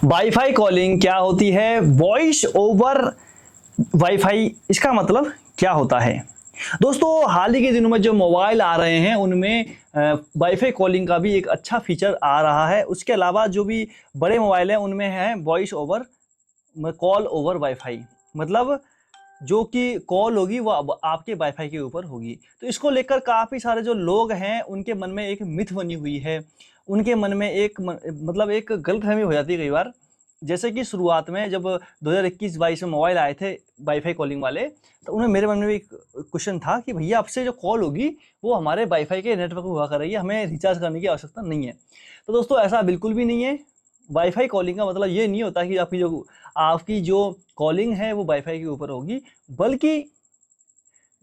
Wifi calling क्या होती है, वॉइस ओवर वाईफाई, इसका मतलब क्या होता है। दोस्तों, हाल ही के दिनों में जो मोबाइल आ रहे हैं उनमें वाईफाई कॉलिंग का भी एक अच्छा फीचर आ रहा है। उसके अलावा जो भी बड़े मोबाइल हैं उनमें है voice over call over wifi, मतलब जो कि कॉल होगी वो अब आपके वाईफाई के ऊपर होगी। तो इसको लेकर काफ़ी सारे जो लोग हैं उनके मन में एक मिथ बनी हुई है, उनके मन में मतलब एक गलतफहमी हो जाती है कई बार। जैसे कि शुरुआत में जब 2021-22 में मोबाइल आए थे वाईफाई कॉलिंग वाले, तो उन्हें मेरे मन में भी एक क्वेश्चन था कि भैया आपसे जो कॉल होगी वो हमारे वाईफाई के नेटवर्क पर हुआ करेगी, हमें रिचार्ज करने की आवश्यकता नहीं है। तो दोस्तों, ऐसा बिल्कुल भी नहीं है। वाईफाई कॉलिंग का मतलब ये नहीं होता कि आपकी जो कॉलिंग है वो वाईफाई के ऊपर होगी, बल्कि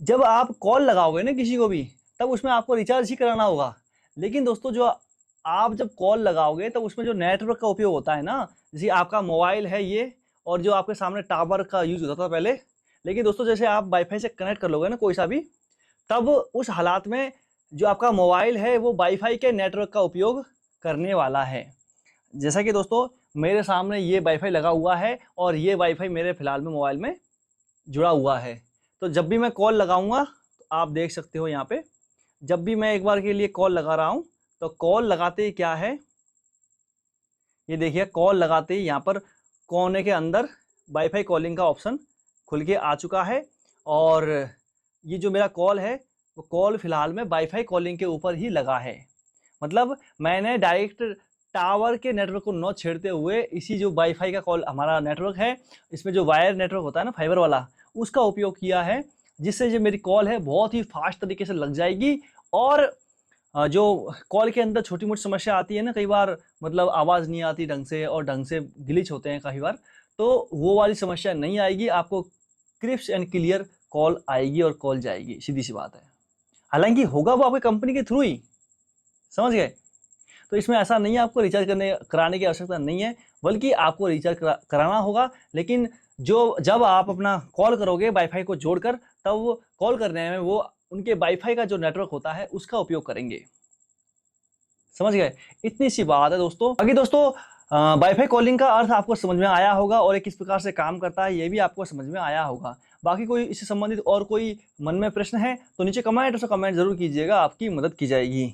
जब आप कॉल लगाओगे ना किसी को भी, तब उसमें आपको रिचार्ज ही कराना होगा। लेकिन दोस्तों, जो आप जब कॉल लगाओगे तब उसमें जो नेटवर्क का उपयोग होता है ना, जैसे आपका मोबाइल है ये, और जो आपके सामने टावर का यूज होता था पहले, लेकिन दोस्तों जैसे आप वाईफाई से कनेक्ट कर लोगे ना कोई सा भी, तब उस हालात में जो आपका मोबाइल है वो वाईफाई के नेटवर्क का उपयोग करने वाला है। जैसा कि दोस्तों मेरे सामने ये वाईफाई लगा हुआ है और ये वाईफाई मेरे फिलहाल में मोबाइल में जुड़ा हुआ है। तो जब भी मैं कॉल लगाऊंगा तो आप देख सकते हो यहाँ पे, जब भी मैं एक बार के लिए कॉल लगा रहा हूँ तो कॉल लगाते ही क्या है, ये देखिए कॉल लगाते ही यहाँ पर कोने के अंदर वाईफाई कॉलिंग का ऑप्शन खुल के आ चुका है। और ये जो मेरा कॉल है वो कॉल फिलहाल में वाईफाई कॉलिंग के ऊपर ही लगा है। मतलब मैंने डायरेक्ट टावर के नेटवर्क को न छेड़ते हुए इसी जो वाईफाई का कॉल हमारा नेटवर्क है, इसमें जो वायर नेटवर्क होता है ना फाइबर वाला, उसका उपयोग किया है, जिससे जो मेरी कॉल है बहुत ही फास्ट तरीके से लग जाएगी। और जो कॉल के अंदर छोटी मोटी समस्या आती है ना कई बार, मतलब आवाज़ नहीं आती ढंग से और ढंग से ग्लिच होते हैं कई बार, तो वो वाली समस्या नहीं आएगी। आपको क्रिस्प एंड क्लियर कॉल आएगी और कॉल जाएगी, सीधी सी बात है। हालांकि होगा वो आपकी कंपनी के थ्रू ही, समझ गए। तो इसमें ऐसा नहीं है आपको रिचार्ज कराने की आवश्यकता नहीं है, बल्कि आपको रिचार्ज कराना होगा। लेकिन जब आप अपना कॉल करोगे वाईफाई को जोड़कर, तब वो कॉल करने में वो उनके वाईफाई का जो नेटवर्क होता है उसका उपयोग करेंगे, समझ गए। इतनी सी बात है दोस्तों। बाकी दोस्तों, वाईफाई कॉलिंग का अर्थ आपको समझ में आया होगा और ये किस प्रकार से काम करता है ये भी आपको समझ में आया होगा। बाकी कोई इससे संबंधित और कोई मन में प्रश्न है तो नीचे कमेंट जरूर कीजिएगा, आपकी मदद की जाएगी।